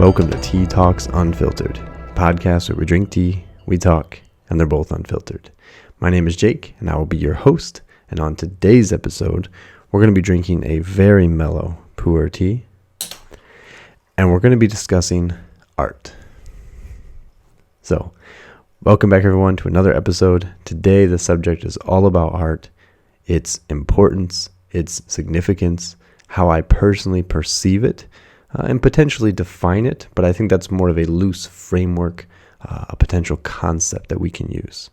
Welcome to Talks-Unfiltered, a podcast where we drink tea, we talk, and they're both unfiltered. My name is Jake, and I will be your host, and on today's episode, we're going to be drinking a very mellow pu'er tea, and we're going to be discussing art. So, welcome back everyone to another episode. Today, the subject is all about art, its importance, its significance, how I personally perceive it, and potentially define it, but I think that's more of a loose framework, a potential concept that we can use.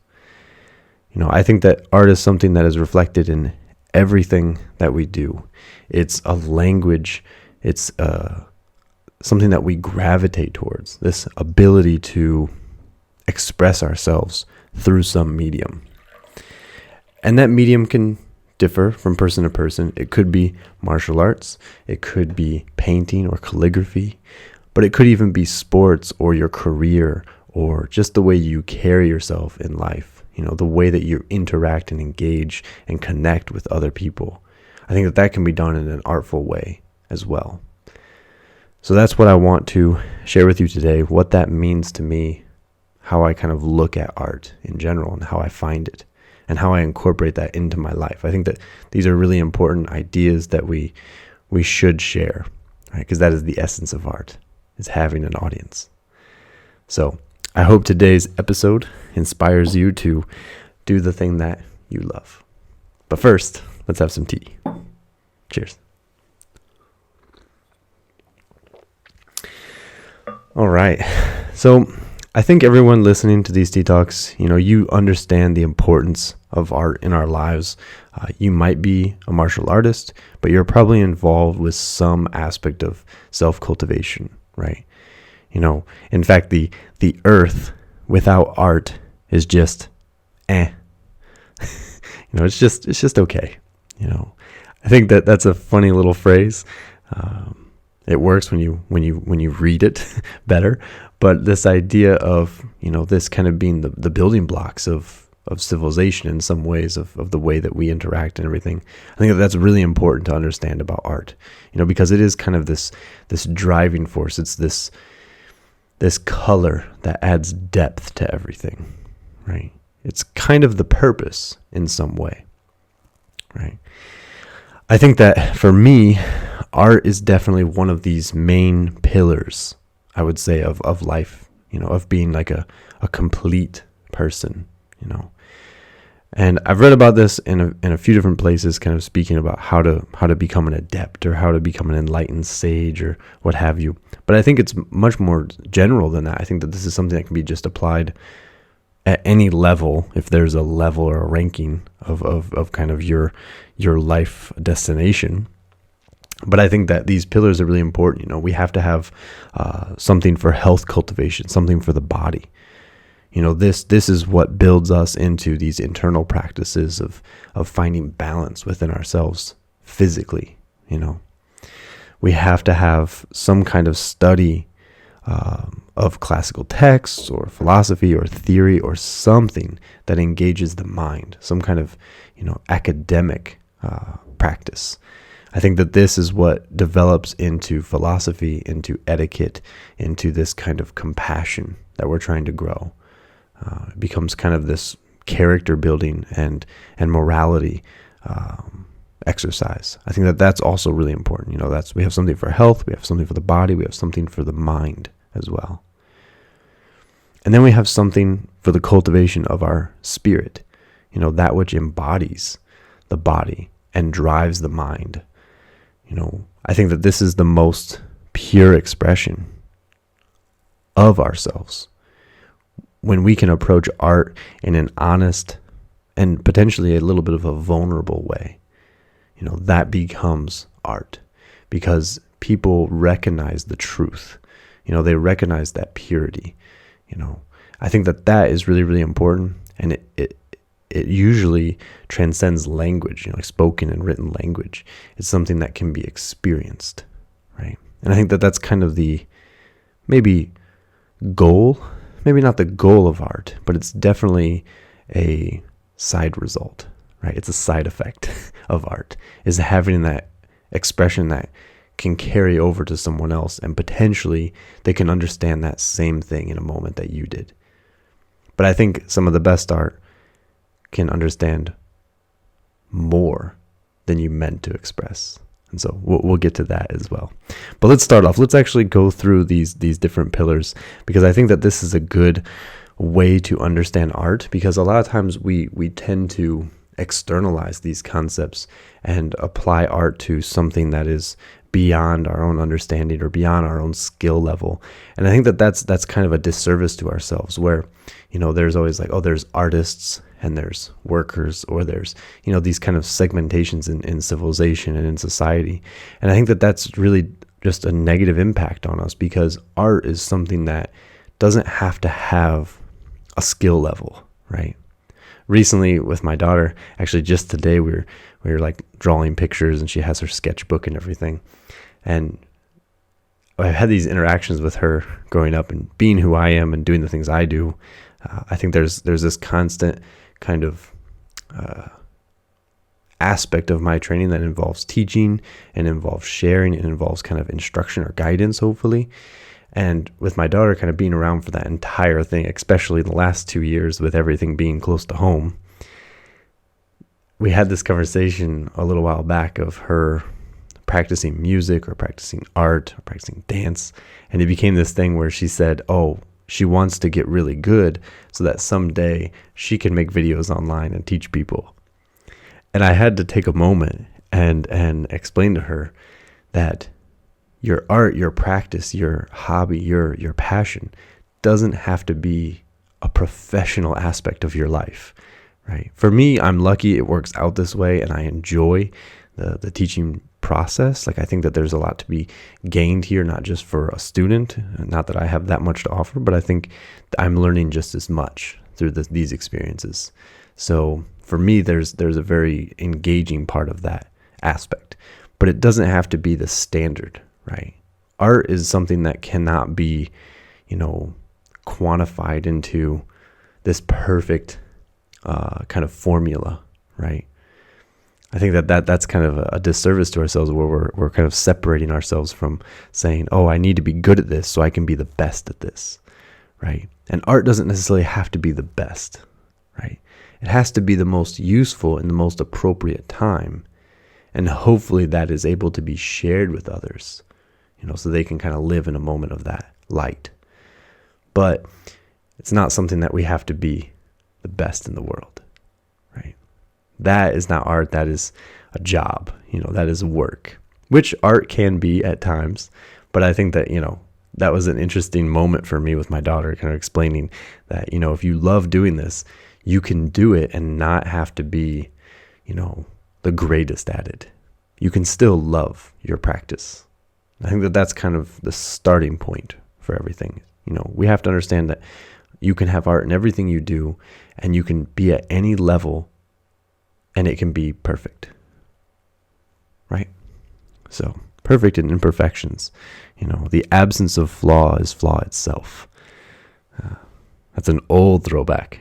I think that art is something that is reflected in everything that we do. It's a language, it's something that we gravitate towards, this ability to express ourselves through some medium. And that medium can differ from person to person. It could be martial arts, it could be painting or calligraphy, but it could even be sports or your career or just the way you carry yourself in life, the way that you interact and engage and connect with other people. I think that can be done in an artful way as well. So that's what I want to share with you today, what that means to me, how I kind of look at art in general and how I find it, and how I incorporate that into my life. I think that these are really important ideas that we should share, right? Because that is the essence of art, is having an audience. So I hope today's episode inspires you to do the thing that you love. But first, let's have some tea. Cheers. All right. So I think everyone listening to these tea talks, you understand the importance of art in our lives. You might be a martial artist, but you're probably involved with some aspect of self-cultivation, right? In fact, the earth without art is just it's just okay. I think that's a funny little phrase. It works when you read it better. But this idea of, this kind of being the building blocks of civilization in some ways, of the way that we interact and everything, I think that's really important to understand about art, because it is kind of this driving force. It's this color that adds depth to everything, right? It's kind of the purpose in some way, right? I think that for me, art is definitely one of these main pillars, I would say, of life, of being like a complete person, And I've read about this in a few different places, kind of speaking about how to become an adept or how to become an enlightened sage or what have you. But I think it's much more general than that. I think that this is something that can be just applied at any level, if there's a level or a ranking of kind of your life destination. But I think that these pillars are really important. We have to have something for health cultivation, something for the body. This is what builds us into these internal practices of finding balance within ourselves physically. We have to have some kind of study of classical texts or philosophy or theory or something that engages the mind, some kind of academic practice. I think that this is what develops into philosophy, into etiquette, into this kind of compassion that we're trying to grow. It becomes kind of this character building and morality exercise. I think that that's also really important. We have something for health, we have something for the body, we have something for the mind as well. And then we have something for the cultivation of our spirit, that which embodies the body and drives the mind. I think that this is the most pure expression of ourselves. When we can approach art in an honest and potentially a little bit of a vulnerable way, that becomes art because people recognize the truth. They recognize that purity. I think that is really, really important, and it usually transcends language, like spoken and written language. It's something that can be experienced, right? And I think that that's kind of the maybe goal, maybe not the goal of art, but it's definitely a side result, right? It's a side effect of art, is having that expression that can carry over to someone else, and potentially they can understand that same thing in a moment that you did. But I think some of the best art can understand more than you meant to express. And so we'll get to that as well. But let's start off. Let's actually go through these different pillars, because I think that this is a good way to understand art, because a lot of times we tend to externalize these concepts and apply art to something that is beyond our own understanding or beyond our own skill level. And I think that that's kind of a disservice to ourselves, where, there's always like, oh, there's artists and there's workers, or there's, these kind of segmentations in civilization and in society. And I think that that's really just a negative impact on us, because art is something that doesn't have to have a skill level, right? Recently with my daughter, actually just today, we were like drawing pictures, and she has her sketchbook and everything. And I've had these interactions with her growing up and being who I am and doing the things I do. I think there's this constant kind of aspect of my training that involves teaching and involves sharing and involves kind of instruction or guidance, hopefully. And with my daughter kind of being around for that entire thing, especially in the last 2 years with everything being close to home, we had this conversation a little while back of her practicing music or practicing art or practicing dance. And it became this thing where she said, oh, she wants to get really good so that someday she can make videos online and teach people. And I had to take a moment and explain to her that your art, your practice, your hobby, your passion doesn't have to be a professional aspect of your life, right? For me, I'm lucky it works out this way, and I enjoy the teaching process. Like, I think that there's a lot to be gained here, not just for a student, not that I have that much to offer, but I think I'm learning just as much through these experiences. So for me, there's a very engaging part of that aspect, but it doesn't have to be the standard, right? Art is something that cannot be, quantified into this perfect kind of formula, right? I think that's kind of a disservice to ourselves, where we're kind of separating ourselves from saying, oh, I need to be good at this so I can be the best at this, right? And art doesn't necessarily have to be the best, right? It has to be the most useful in the most appropriate time. And hopefully that is able to be shared with others, so they can kind of live in a moment of that light. But it's not something that we have to be the best in the world, right? That is not art. That is a job, that is work, which art can be at times. But I think that, that was an interesting moment for me with my daughter, kind of explaining that, if you love doing this, you can do it and not have to be, the greatest at it. You can still love your practice. I think that that's kind of the starting point for everything. We have to understand that you can have art in everything you do, and you can be at any level, and it can be perfect, right? So perfect in imperfections. The absence of flaw is flaw itself. That's an old throwback.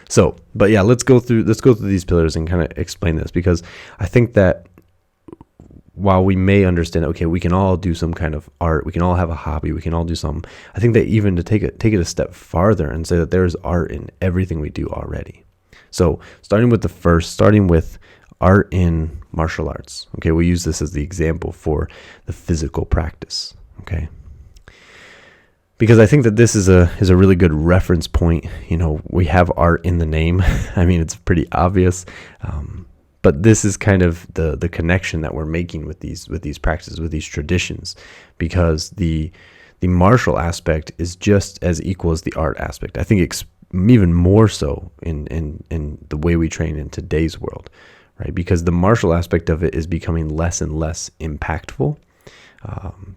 So, but yeah, let's go through these pillars and kind of explain this, because I think that while we may understand, okay, we can all do some kind of art, we can all have a hobby, we can all do something, I think that even to take it a step farther and say that there's art in everything we do already. So starting with art in martial arts. Okay, we use this as the example for the physical practice. Okay, because I think that this is a really good reference point. We have art in the name. I mean, it's pretty obvious, but this is kind of the connection that we're making with these practices, with these traditions, because the martial aspect is just as equal as the art aspect. I think it's even more so in the way we train in today's world, right? Because the martial aspect of it is becoming less and less impactful.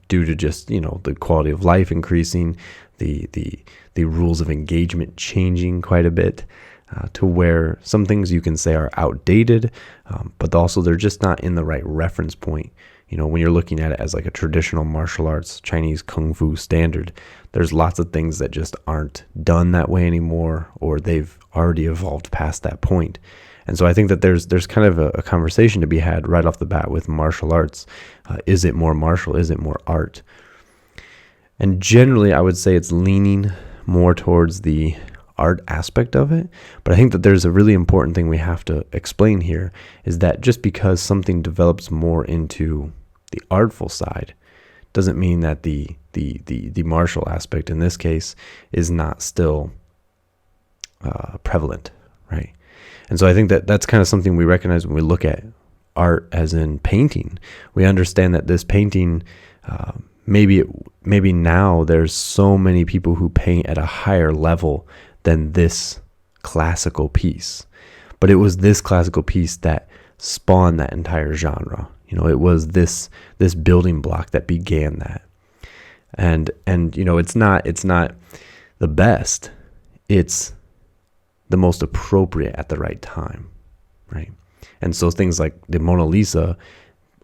Due to just, the quality of life increasing, the rules of engagement changing quite a bit, to where some things you can say are outdated, but also they're just not in the right reference point. When you're looking at it as like a traditional martial arts, Chinese Kung Fu standard, there's lots of things that just aren't done that way anymore, or they've already evolved past that point. And so I think that there's kind of a conversation to be had right off the bat with martial arts. Is it more martial? Is it more art? And generally, I would say it's leaning more towards the art aspect of it. But I think that there's a really important thing we have to explain here, is that just because something develops more into the artful side doesn't mean that the martial aspect in this case is not still prevalent, right? And so I think that that's kind of something we recognize when we look at art as in painting. We understand that this painting, maybe now there's so many people who paint at a higher level than this classical piece. But it was this classical piece that spawned that entire genre. It was this building block that began that. And it's not the best. It's the most appropriate at the right time, right? And so things like the Mona Lisa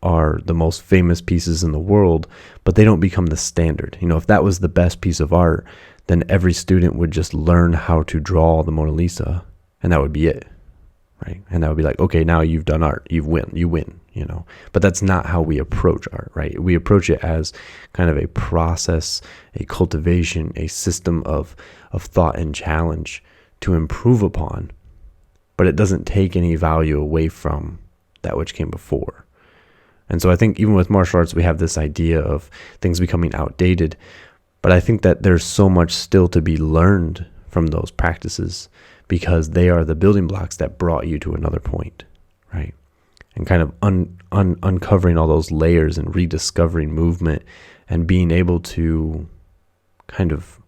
are the most famous pieces in the world, but they don't become the standard. If that was the best piece of art, then every student would just learn how to draw the Mona Lisa, and that would be it, right? And that would be like, okay, now you've done art, you win. But that's not how we approach art, right? We approach it as kind of a process, a cultivation, a system of thought and challenge to improve upon, but it doesn't take any value away from that which came before. And so I think even with martial arts, we have this idea of things becoming outdated, but I think that there's so much still to be learned from those practices, because they are the building blocks that brought you to another point, right? And kind of uncovering all those layers and rediscovering movement and being able to kind of,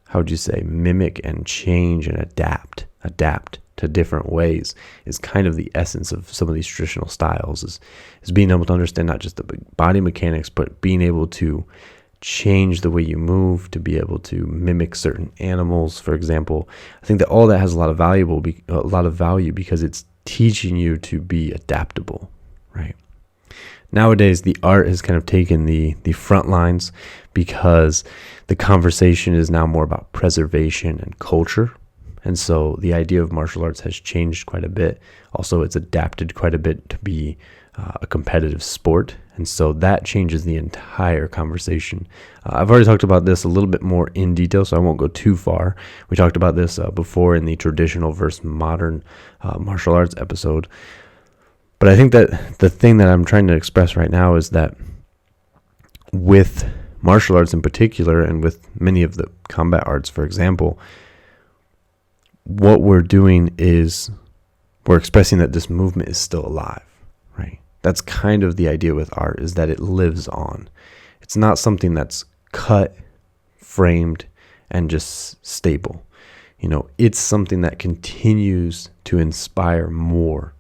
how would you say, mimic and change and adapt to different ways is kind of the essence of some of these traditional styles, is being able to understand not just the body mechanics, but being able to change the way you move, to be able to mimic certain animals, for example. I think that all that has a lot of value because it's teaching you to be adaptable, right? Nowadays, the art has kind of taken the front lines, because the conversation is now more about preservation and culture. And so the idea of martial arts has changed quite a bit. Also, it's adapted quite a bit to be a competitive sport. And so that changes the entire conversation. I've already talked about this a little bit more in detail, so I won't go too far. We talked about this before in the traditional versus modern martial arts episode. But I think that the thing that I'm trying to express right now is that with martial arts in particular, and with many of the combat arts, for example, what we're doing is we're expressing that this movement is still alive, right? That's kind of the idea with art, is that it lives on. It's not something that's cut, framed, and just stable. It's something that continues to inspire more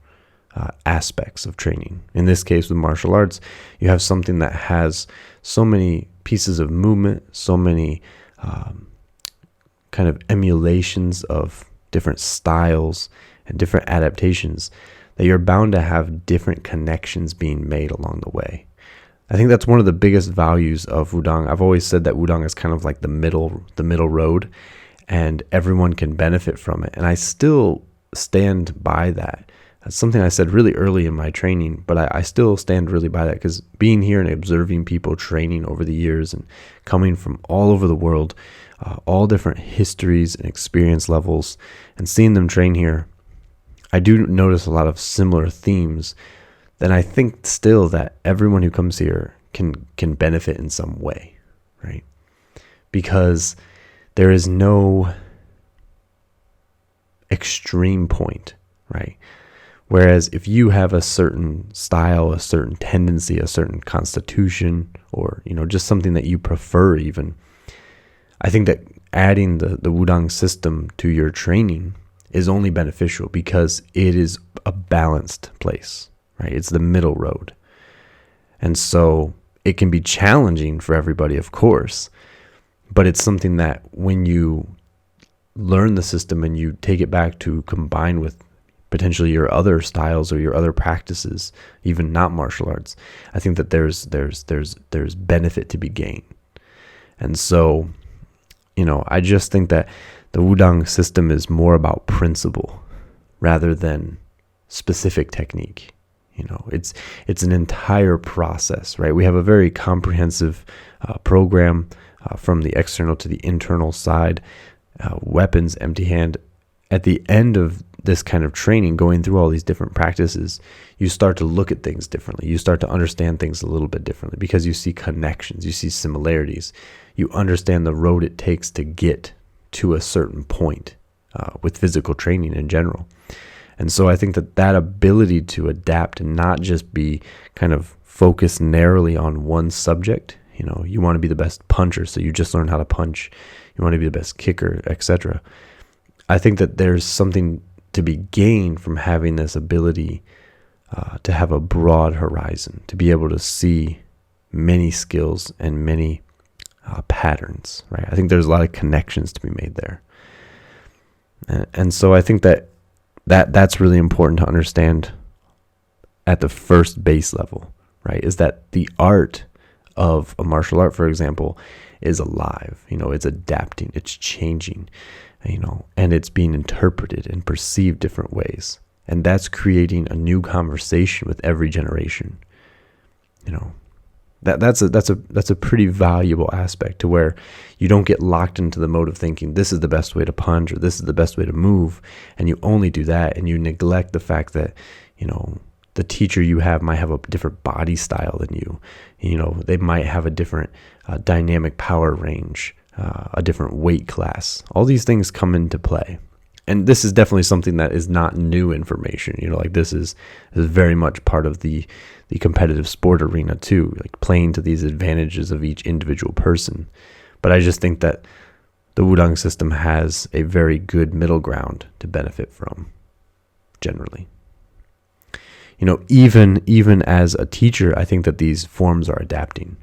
aspects of training. In this case, with martial arts, you have something that has so many pieces of movement, so many kind of emulations of different styles and different adaptations, that you're bound to have different connections being made along the way. I think that's one of the biggest values of Wudang. I've always said that Wudang is kind of like the middle road, and everyone can benefit from it. And I still stand by that. That's something I said really early in my training, but I still stand really by that, because being here and observing people training over the years and coming from all over the world, all different histories and experience levels, and seeing them train here, I do notice a lot of similar themes. Then I think still that everyone who comes here can benefit in some way, right? Because there is no extreme point, right? Whereas if you have a certain style, a certain tendency, a certain constitution, or just something that you prefer, even, I think that adding the Wudang system to your training is only beneficial, because it is a balanced place, right? It's the middle road. And so it can be challenging for everybody, of course, but it's something that when you learn the system and you take it back to combine with potentially your other styles or your other practices, even not martial arts, I think that there's benefit to be gained. And so, I just think that the Wudang system is more about principle, rather than specific technique. It's an entire process, right? We have a very comprehensive program from the external to the internal side, weapons, empty hand. At the end of this kind of training, going through all these different practices, you start to look at things differently. You start to understand things a little bit differently because you see connections, you see similarities. You understand the road it takes to get to a certain point with physical training in general. And so I think that ability to adapt and not just be kind of focused narrowly on one subject, you want to be the best puncher, so you just learn how to punch. You want to be the best kicker, etc. I think that there's something to be gained from having this ability to have a broad horizon, to be able to see many skills and many patterns, right? I think there's a lot of connections to be made there. And so I think that's really important to understand at the first base level, right? Is that the art of a martial art, for example, is alive. It's adapting, it's changing, and it's being interpreted and perceived different ways. And that's creating a new conversation with every generation. That's a pretty valuable aspect, to where you don't get locked into the mode of thinking this is the best way to punch or this is the best way to move, and you only do that, and you neglect the fact that the teacher you have might have a different body style than you. They might have a different dynamic power range, a different weight class. All these things come into play. And this is definitely something that is not new information. This is very much part of the competitive sport arena too, like playing to these advantages of each individual person. But I just think that the Wudang system has a very good middle ground to benefit from, generally. Even as a teacher, I think that these forms are adapting.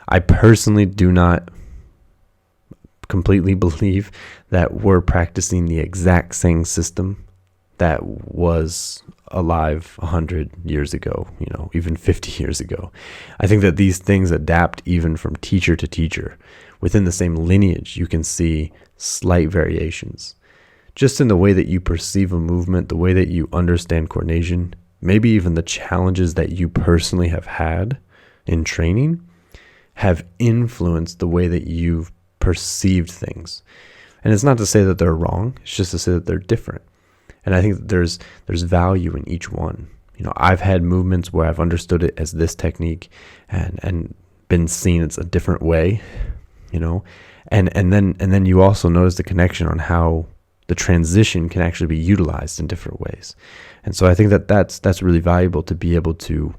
I personally do not completely believe that we're practicing the exact same system that was alive 100 years ago, even 50 years ago. I think that these things adapt even from teacher to teacher. Within the same lineage, you can see slight variations. Just in the way that you perceive a movement, the way that you understand coordination, maybe even the challenges that you personally have had in training have influenced the way that you've perceived things. And it's not to say that they're wrong, it's just to say that they're different. And I think that there's value in each one. I've had movements where I've understood it as this technique and been seen it's a different way, and then you also notice the connection on how the transition can actually be utilized in different ways. And so I think that that's really valuable, to be able to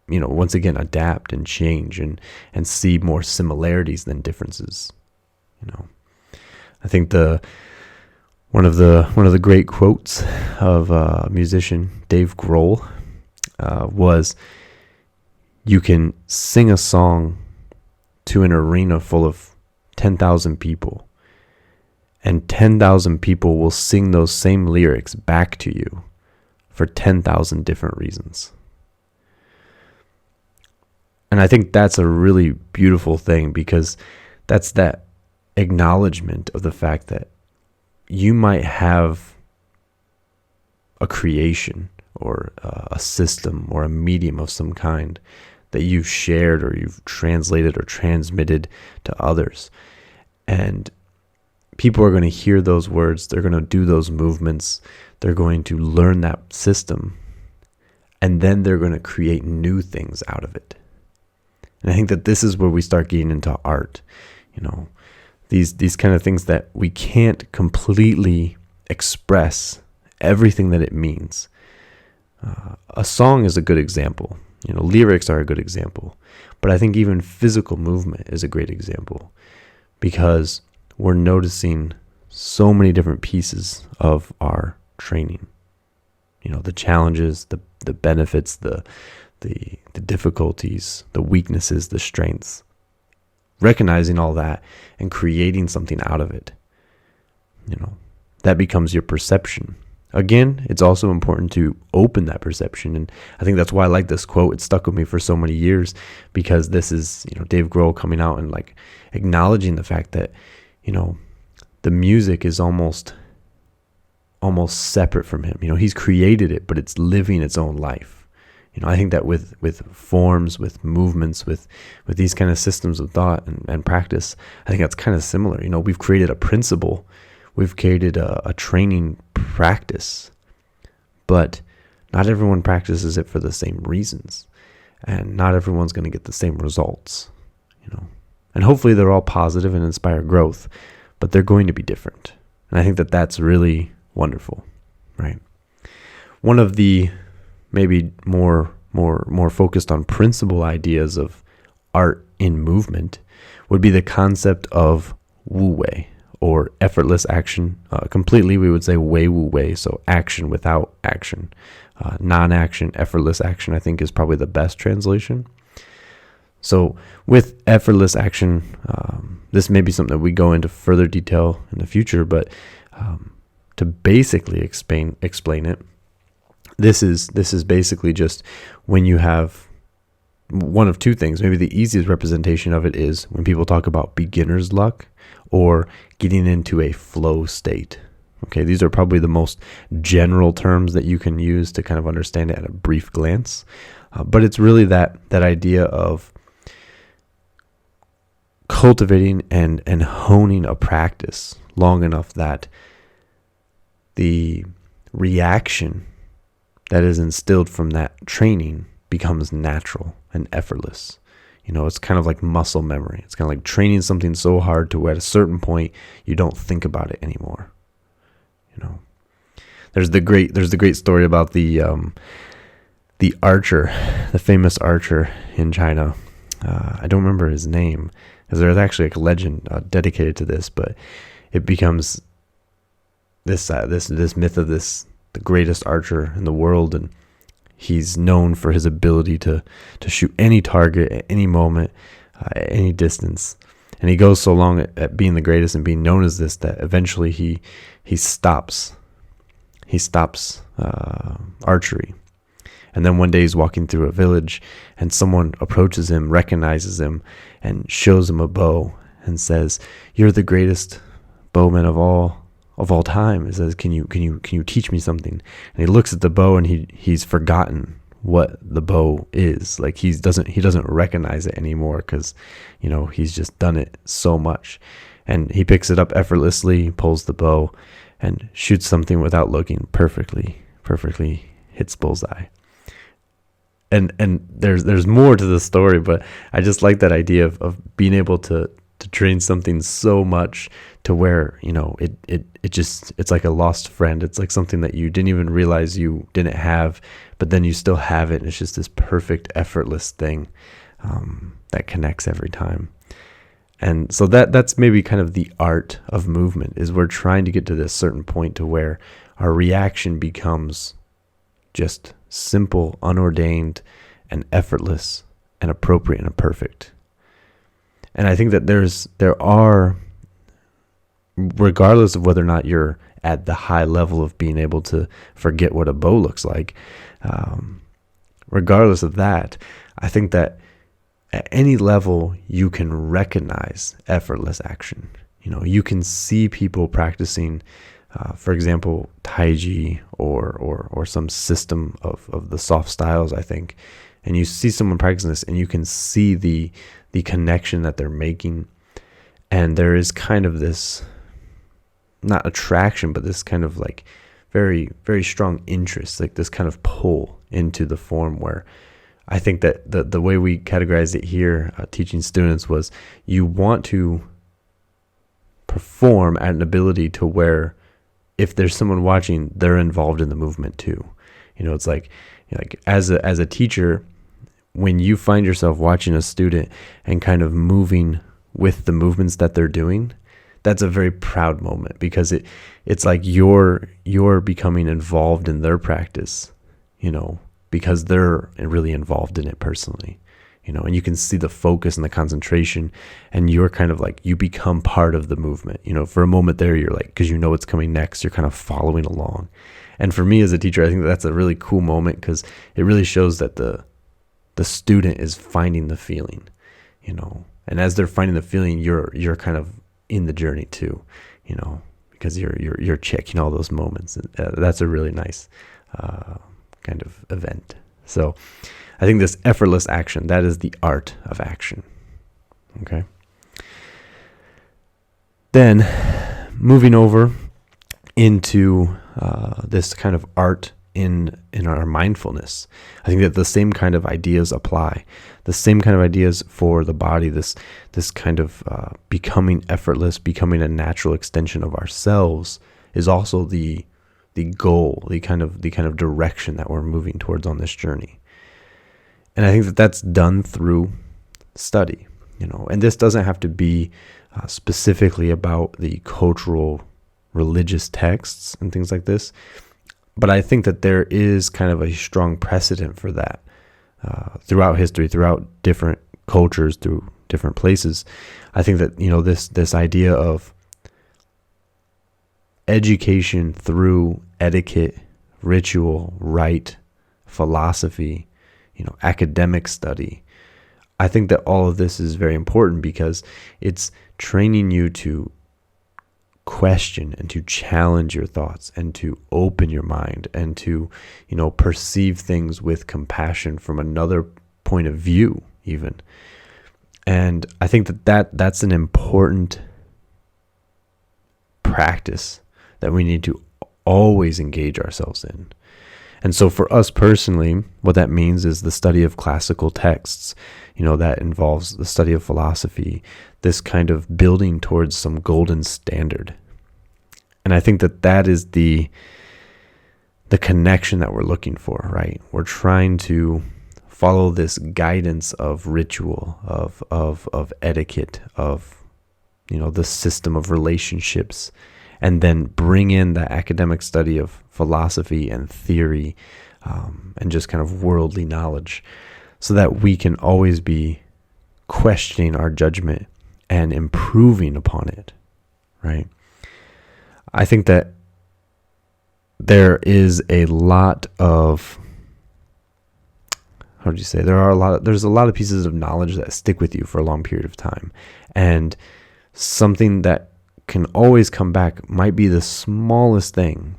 once again adapt and change and see more similarities than differences. I think one of the great quotes of musician Dave Grohl was, "You can sing a song to an arena full of 10,000 people, and 10,000 people will sing those same lyrics back to you for 10,000 different reasons." And I think that's a really beautiful thing, because that's that acknowledgement of the fact that you might have a creation or a system or a medium of some kind that you've shared or you've translated or transmitted to others. And people are going to hear those words. They're going to do those movements. They're going to learn that system. And then they're going to create new things out of it. And I think that this is where we start getting into art. These kind of things that we can't completely express everything that it means. A song is a good example. Lyrics are a good example. But I think even physical movement is a great example, because we're noticing so many different pieces of our training. The challenges, the benefits, the difficulties, the weaknesses, the strengths. Recognizing all that and creating something out of it. That becomes your perception. Again, it's also important to open that perception. And I think that's why I like this quote. It stuck with me for so many years, because this is, Dave Grohl coming out and like acknowledging the fact that, the music is almost almost separate from him. He's created it, but it's living its own life. I think that with forms, with movements, with these kind of systems of thought and practice, I think that's kind of similar. We've created a principle, we've created a training practice, but not everyone practices it for the same reasons, and not everyone's going to get the same results. And hopefully they're all positive and inspire growth, but they're going to be different. And I think that that's really wonderful, right? One of the maybe more focused on principle ideas of art in movement would be the concept of Wu Wei, or effortless action. Completely, we would say Wei Wu Wei, so action without action. Non-action, effortless action, I think is probably the best translation. So with effortless action, this may be something that we go into further detail in the future, but to basically explain it, this is basically just when you have one of two things. Maybe the easiest representation of it is when people talk about beginner's luck or getting into a flow state. Okay, these are probably the most general terms that you can use to kind of understand it at a brief glance. But it's really that idea of cultivating and honing a practice long enough that the reaction that is instilled from that training becomes natural and effortless. It's kind of like muscle memory. It's kind of like training something so hard to where at a certain point you don't think about it anymore. There's the great story about the archer, the famous archer in China. I don't remember his name, because there's actually a legend dedicated to this, but it becomes this myth of the greatest archer in the world, and he's known for his ability to shoot any target at any moment, at any distance. And he goes so long at being the greatest and being known as this that eventually he stops archery. And then one day he's walking through a village, and someone approaches him, recognizes him, and shows him a bow and says, "You're the greatest bowman of all time." He says, "Can you teach me something?" And he looks at the bow, and he's forgotten what the bow is. Like he doesn't recognize it anymore, because he's just done it so much. And he picks it up effortlessly, pulls the bow, and shoots something without looking, perfectly hits bullseye. And there's more to the story, but I just like that idea of being able to train something so much to where it's like a lost friend. It's like something that you didn't even realize you didn't have, but then you still have it, and it's just this perfect, effortless thing that connects every time. And so that's maybe kind of the art of movement, is we're trying to get to this certain point to where our reaction becomes just simple, unordained, and effortless, and appropriate and perfect. And I think that there are, regardless of whether or not you're at the high level of being able to forget what a bow looks like, regardless of that, I think that at any level you can recognize effortless action. You can see people practicing, for example, Tai Chi or some system of the soft styles, I think. And you see someone practicing this, and you can see the connection that they're making. And there is kind of this, not attraction, but this kind of like very, very strong interest, like this kind of pull into the form, where I think that the way we categorized it here, teaching students, was you want to perform at an ability to where if there's someone watching, they're involved in the movement too. It's like as a teacher, when you find yourself watching a student and kind of moving with the movements that they're doing, that's a very proud moment, because it's like you're becoming involved in their practice, because they're really involved in it personally, and you can see the focus and the concentration, and you're kind of like, you become part of the movement. For a moment there, you're like, because what's coming next, you're kind of following along. And for me as a teacher, I think that's a really cool moment, because it really shows that the student is finding the feeling, and as they're finding the feeling, you're kind of in the journey too, because you're checking all those moments. That's a really nice kind of event. So I think this effortless action, that is the art of action. Okay. Then moving over into this kind of art in our mindfulness, I think that the same kind of ideas apply. The same kind of ideas for the body. This kind of becoming effortless, becoming a natural extension of ourselves, is also the goal, the kind of direction that we're moving towards on this journey. And I think that that's done through study, and this doesn't have to be specifically about the cultural religious texts and things like this, but I think that there is kind of a strong precedent for that throughout history, throughout different cultures, through different places. I think that this idea of education through etiquette, ritual, rite, philosophy, academic study, I think that all of this is very important because it's training you to question and to challenge your thoughts and to open your mind and to, perceive things with compassion from another point of view even. And I think that's an important practice that we need to always engage ourselves in. And so for us personally, what that means is the study of classical texts, that involves the study of philosophy, this kind of building towards some golden standard. And I think that is the connection that we're looking for, right? We're trying to follow this guidance of ritual, of etiquette, of, the system of relationships, and then bring in the academic study of philosophy and theory, and just kind of worldly knowledge, so that we can always be questioning our judgment and improving upon it, right? I think that there is a lot of, there's a lot of pieces of knowledge that stick with you for a long period of time. And something that can always come back might be the smallest thing,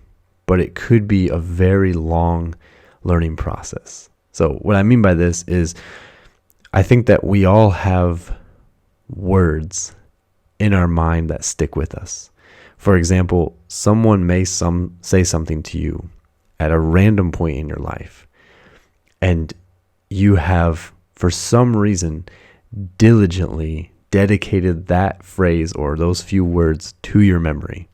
but it could be a very long learning process. So what I mean by this is, I think that we all have words in our mind that stick with us. For example, someone may say something to you at a random point in your life, and you have, for some reason, diligently dedicated that phrase or those few words to your memory,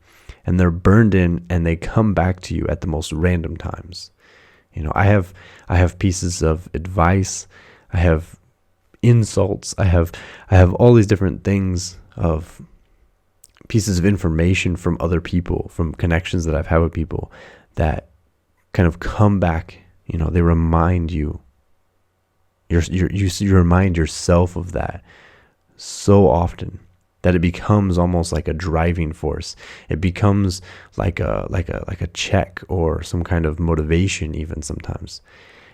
and they're burned in and they come back to you at the most random times. I have pieces of advice, I have insults, I have all these different things of pieces of information from other people, from connections that I've had with people that kind of come back. They remind you. You remind yourself of that so often that it becomes almost like a driving force. It becomes like a check or some kind of motivation even sometimes.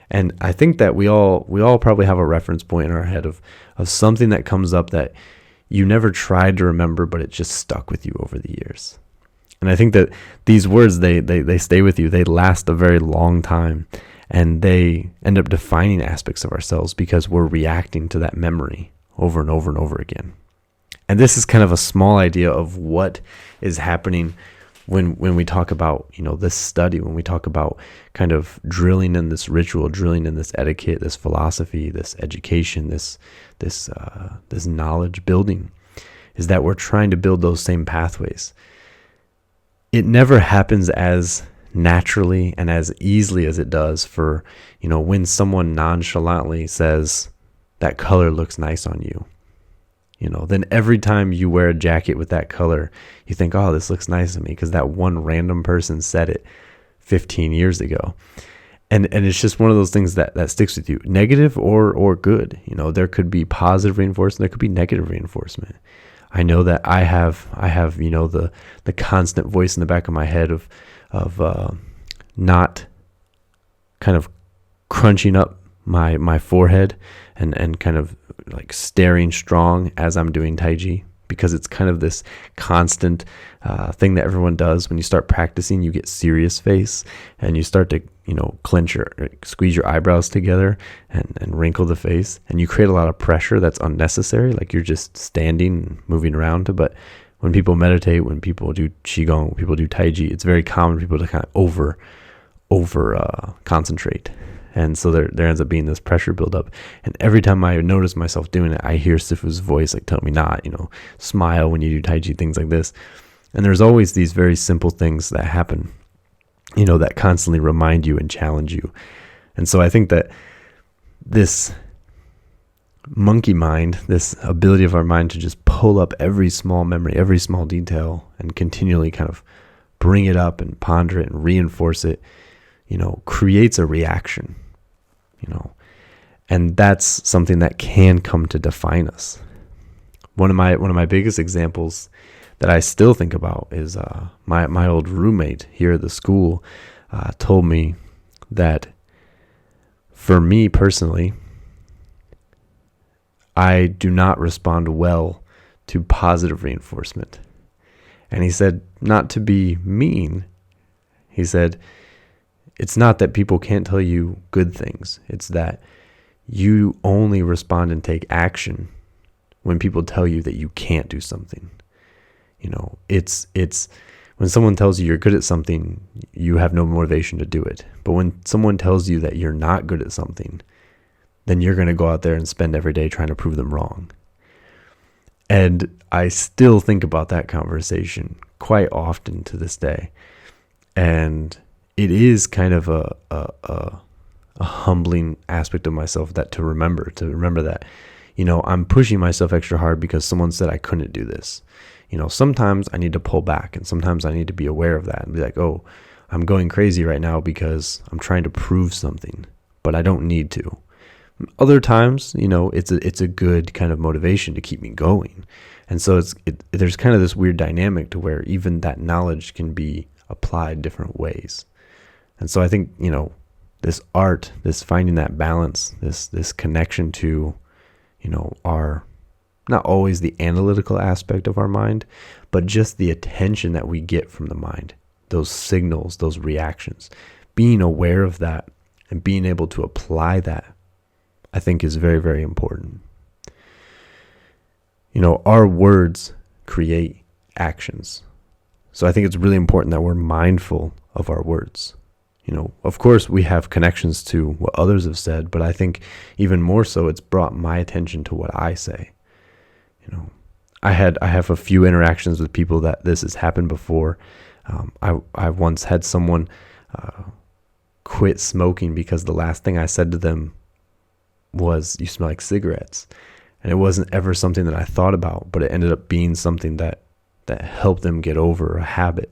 And I think that we all probably have a reference point in our head of something that comes up that you never tried to remember, but it just stuck with you over the years. And I think that these words, they stay with you. They last a very long time, and they end up defining aspects of ourselves because we're reacting to that memory over and over and over again. And this is kind of a small idea of what is happening when we talk about, this study, when we talk about kind of drilling in this ritual, drilling in this etiquette, this philosophy, this education, this knowledge building, is that we're trying to build those same pathways. It never happens as naturally and as easily as it does for, when someone nonchalantly says that color looks nice on you. Then every time you wear a jacket with that color, you think, oh, this looks nice on me because that one random person said it 15 years ago. And it's just one of those things that sticks with you, negative or good. There could be positive reinforcement, there could be negative reinforcement. I know that I have the constant voice in the back of my head of not kind of crunching up my forehead and kind of like staring strong as I'm doing Tai Chi, because it's kind of this constant thing that everyone does. When you start practicing, you get serious face and you start to, clench or squeeze your eyebrows together and wrinkle the face, and you create a lot of pressure that's unnecessary. Like you're just standing and moving around. But when people meditate, when people do Qigong, when people do Tai Chi, it's very common for people to kind of over concentrate. And so there ends up being this pressure buildup. And every time I notice myself doing it, I hear Sifu's voice like tell me not, smile when you do Tai Chi, things like this. And there's always these very simple things that happen, that constantly remind you and challenge you. And so I think that this monkey mind, this ability of our mind to just pull up every small memory, every small detail, and continually kind of bring it up and ponder it and reinforce it, creates a reaction. And that's something that can come to define us. One of my biggest examples that I still think about is my old roommate here at the school told me that for me personally, I do not respond well to positive reinforcement. And he said, not to be mean, he said, it's not that people can't tell you good things. It's that you only respond and take action when people tell you that you can't do something. It's when someone tells you you're good at something, you have no motivation to do it. But when someone tells you that you're not good at something, then you're going to go out there and spend every day trying to prove them wrong. And I still think about that conversation quite often to this day. And it is kind of a humbling aspect of myself to remember that, I'm pushing myself extra hard because someone said I couldn't do this. Sometimes I need to pull back, and sometimes I need to be aware of that and be like, oh, I'm going crazy right now because I'm trying to prove something, but I don't need to. Other times, it's a good kind of motivation to keep me going. And so there's kind of this weird dynamic to where even that knowledge can be applied different ways. And so I think, this art, this finding that balance, this connection to, our, not always the analytical aspect of our mind, but just the attention that we get from the mind, those signals, those reactions, being aware of that and being able to apply that, I think is very, very important. Our words create actions. So I think it's really important that we're mindful of our words. Of course we have connections to what others have said, but I think even more so it's brought my attention to what I say. I have a few interactions with people that this has happened before. I once had someone quit smoking because the last thing I said to them was, "You smell like cigarettes." And it wasn't ever something that I thought about, but it ended up being something that helped them get over a habit,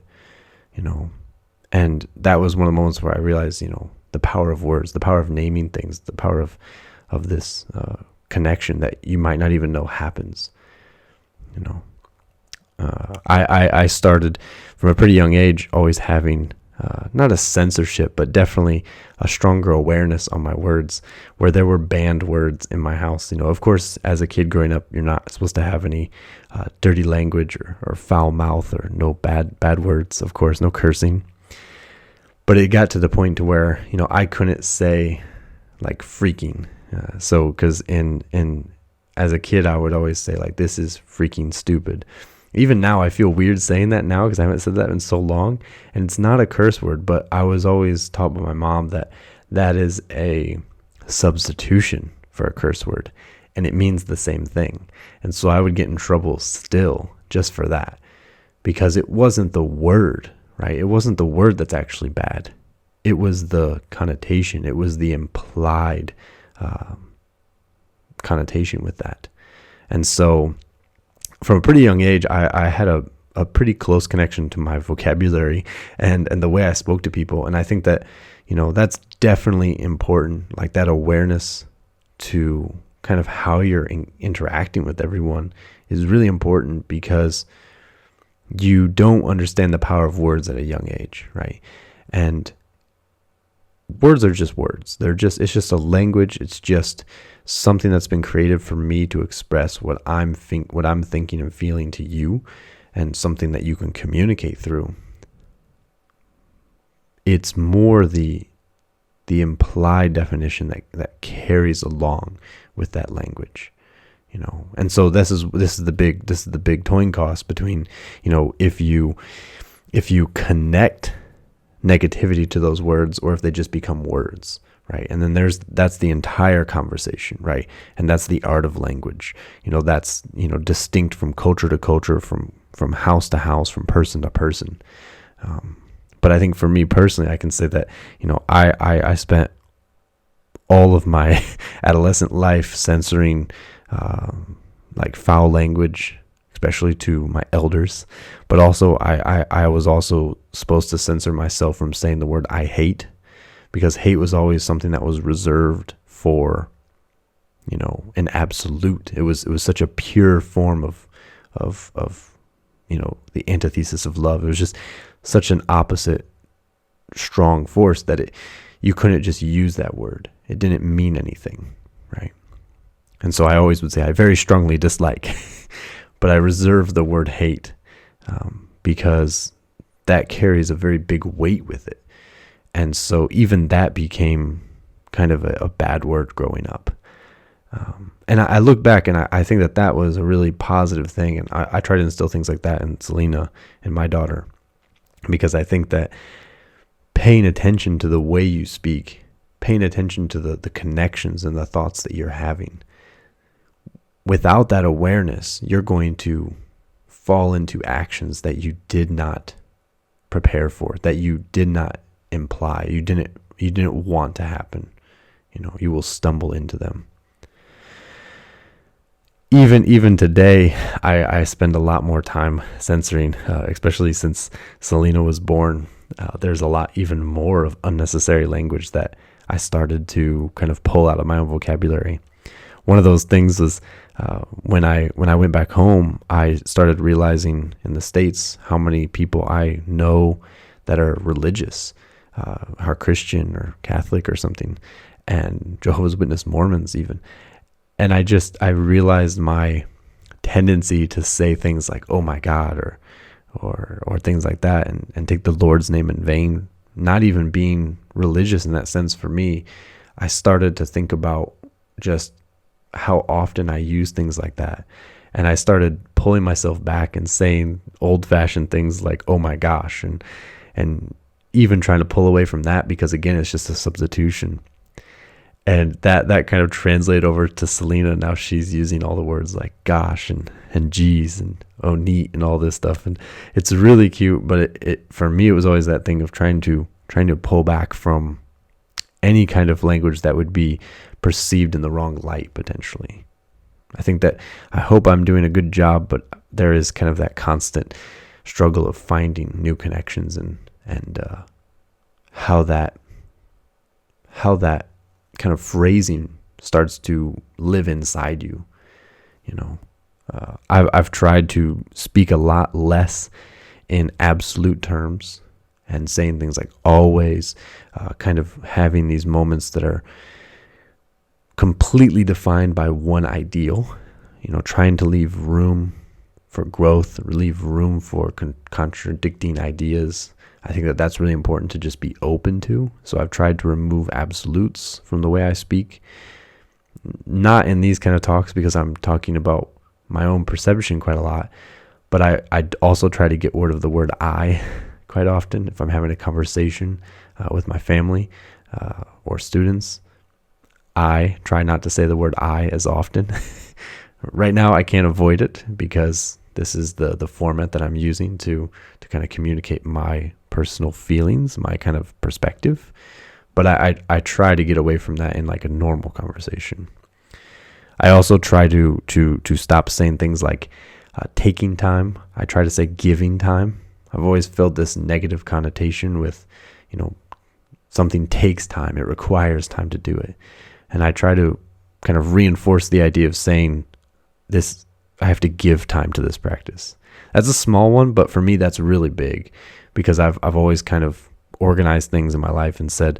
And that was one of the moments where I realized, the power of words, the power of naming things, the power of this connection that you might not even know happens. I started from a pretty young age always having not a censorship, but definitely a stronger awareness on my words, where there were banned words in my house. Of course, as a kid growing up, you're not supposed to have any dirty language or foul mouth or no bad words. Of course, no cursing. But it got to the point to where, I couldn't say like freaking. Because as a kid, I would always say like, this is freaking stupid. Even now, I feel weird saying that now because I haven't said that in so long. And it's not a curse word, but I was always taught by my mom that is a substitution for a curse word. And it means the same thing. And so I would get in trouble still just for that, because it wasn't the word, right? It wasn't the word that's actually bad. It was the connotation. It was the implied connotation with that. And so from a pretty young age, I had a pretty close connection to my vocabulary and the way I spoke to people. And I think that, that's definitely important, like that awareness to kind of how you're interacting with everyone is really important, because you don't understand the power of words at a young age, right? And words are just words. It's just a language. It's just something that's been created for me to express what I'm thinking and feeling to you, and something that you can communicate through. It's more the implied definition that carries along with that language, And so this is the big toin cost between, if you connect negativity to those words, or if they just become words, right? And then that's the entire conversation, right? And that's the art of language. That's distinct from culture to culture, from house to house, from person to person. But I think for me personally, I can say that, I spent all of my adolescent life censoring like foul language, especially to my elders. But also I was also supposed to censor myself from saying the word I hate, because hate was always something that was reserved for, an absolute. It was such a pure form of the antithesis of love. It was just such an opposite strong force that you couldn't just use that word. It didn't mean anything, right? And so I always would say I very strongly dislike, but I reserve the word hate because that carries a very big weight with it. And so even that became kind of a bad word growing up. And I look back and I think that was a really positive thing. And I try to instill things like that in Selena and my daughter, because I think that paying attention to the way you speak, paying attention to the connections and the thoughts that you're having, without that awareness, you're going to fall into actions that you did not prepare for, that you did not imply, you didn't want to happen. You will stumble into them. Even today, I spend a lot more time censoring, especially since Selena was born. There's a lot even more of unnecessary language that I started to kind of pull out of my own vocabulary. One of those things was when I went back home, I started realizing in the States how many people I know that are religious, are Christian or Catholic or something, and Jehovah's Witness Mormons even. And I realized my tendency to say things like, oh my God, or things like that, and take the Lord's name in vain, not even being religious in that sense for me. I started to think about just how often I use things like that. And I started pulling myself back and saying old-fashioned things like, oh my gosh, and even trying to pull away from that, because again, it's just a substitution. And that kind of translated over to Selena. Now she's using all the words like gosh and geez and oh neat and all this stuff. And it's really cute, but it for me, it was always that thing of trying to pull back from any kind of language that would be perceived in the wrong light potentially. I hope I'm doing a good job, but there is kind of that constant struggle of finding new connections and how that kind of phrasing starts to live inside you. I've tried to speak a lot less in absolute terms and saying things like always, kind of having these moments that are completely defined by one ideal, trying to leave room for growth, leave room for contradicting ideas. I think that's really important to just be open to. So I've tried to remove absolutes from the way I speak. Not in these kind of talks, because I'm talking about my own perception quite a lot, but I also try to get rid of the word I quite often if I'm having a conversation with my family or students. I try not to say the word I as often. Right now I can't avoid it because this is the format that I'm using to kind of communicate my personal feelings, my kind of perspective. But I try to get away from that in like a normal conversation. I also try to stop saying things like taking time. I try to say giving time. I've always felt this negative connotation with, something takes time. It requires time to do it. And I try to kind of reinforce the idea of saying this, I have to give time to this practice. That's a small one, but for me, that's really big, because I've always kind of organized things in my life and said,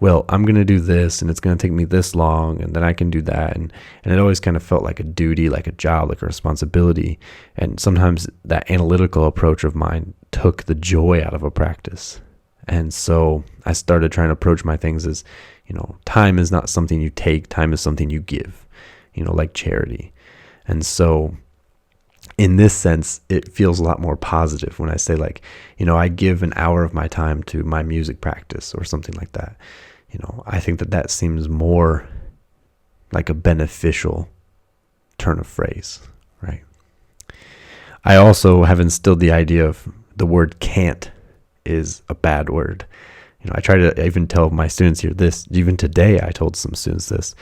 well, I'm going to do this and it's going to take me this long and then I can do that. And it always kind of felt like a duty, like a job, like a responsibility. And sometimes that analytical approach of mine took the joy out of a practice. And so I started trying to approach my things as, time is not something you take, time is something you give, like charity. And so in this sense, it feels a lot more positive when I say like, I give an hour of my time to my music practice or something like that. I think that seems more like a beneficial turn of phrase, right? I also have instilled the idea of the word can't is a bad word. I try to even tell my students here this, even today I told some students this,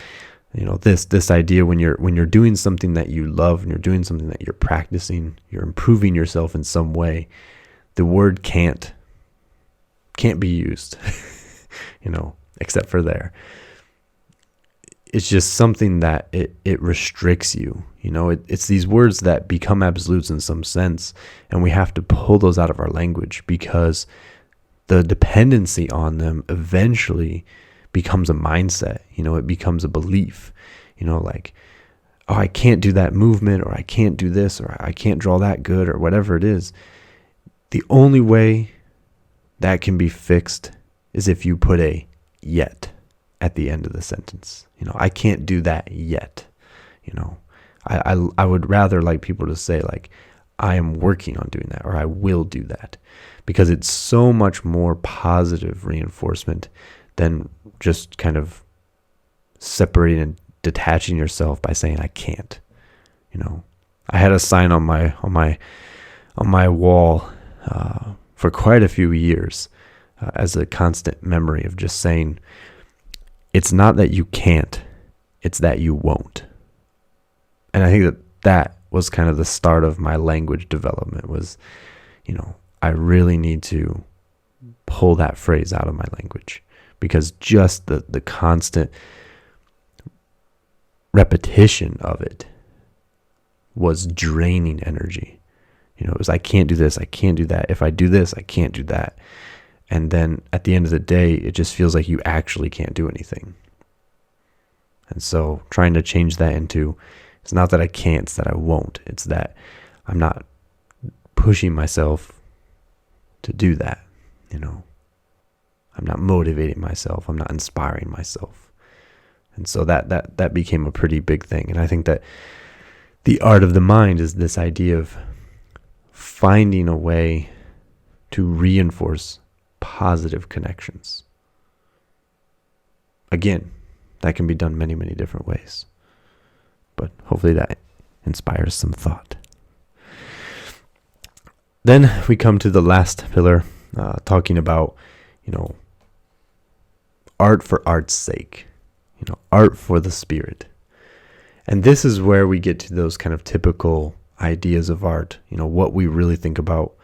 this idea when you're doing something that you love and you're doing something that you're practicing, you're improving yourself in some way, the word can't be used, except for there. It's just something that it restricts you. It's these words that become absolutes in some sense, and we have to pull those out of our language because the dependency on them eventually becomes a mindset. It becomes a belief. Like, oh, I can't do that movement, or I can't do this, or I can't draw that good, or whatever it is. The only way that can be fixed is if you put a yet at the end of the sentence. I can't do that yet. I would rather like people to say like, I am working on doing that, or I will do that, because it's so much more positive reinforcement than just kind of separating and detaching yourself by saying I can't. I had a sign on my wall for quite a few years as a constant memory of just saying, it's not that you can't, it's that you won't. And I think that was kind of the start of my language development was, I really need to pull that phrase out of my language, because just the constant repetition of it was draining energy. It was, I can't do this, I can't do that. If I do this, I can't do that. And then at the end of the day, it just feels like you actually can't do anything. And so trying to change that into, it's not that I can't, it's that I won't. It's that I'm not pushing myself to do that. I'm not motivating myself. I'm not inspiring myself. And so that became a pretty big thing. And I think that the art of the mind is this idea of finding a way to reinforce positive connections. Again, that can be done many, many different ways. But hopefully that inspires some thought. Then we come to the last pillar, talking about, art for art's sake, art for the spirit. And this is where we get to those kind of typical ideas of art, what we really think about.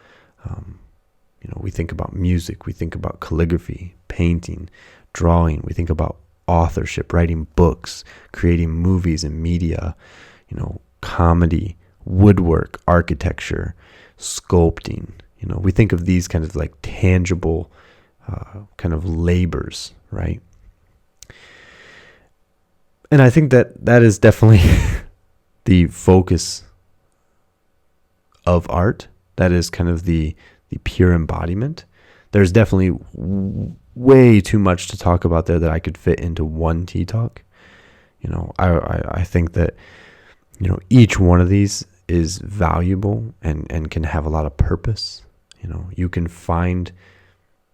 We think about music, we think about calligraphy, painting, drawing, we think about authorship, writing books, creating movies and media, comedy, woodwork, architecture, sculpting. We think of these kind of like tangible kind of labors, right? And I think that is definitely the focus of art. That is kind of the pure embodiment. There's definitely way too much to talk about there that I could fit into one tea talk. I think that, each one of these is valuable and can have a lot of purpose. You can find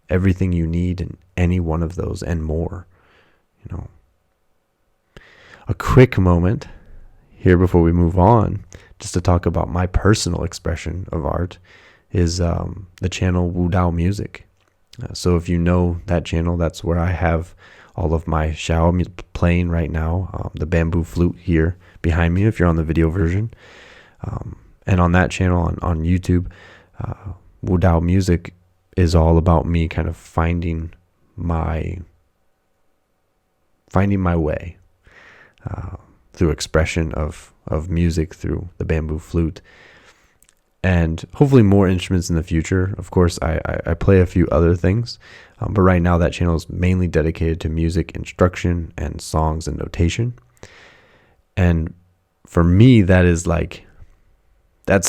everything you need in any one of those and more. A quick moment here before we move on, just to talk about my personal expression of art, is the channel WuDao Music. So if you know that channel, that's where I have all of my xiao playing right now, the bamboo flute here behind me if you're on the video version. And on that channel on YouTube, WuDao Music is all about me kind of finding my way through expression of music through the bamboo flute. and hopefully more instruments in the future. Of course, I play a few other things, but right now that channel is mainly dedicated to music instruction and songs and notation. And for me, that's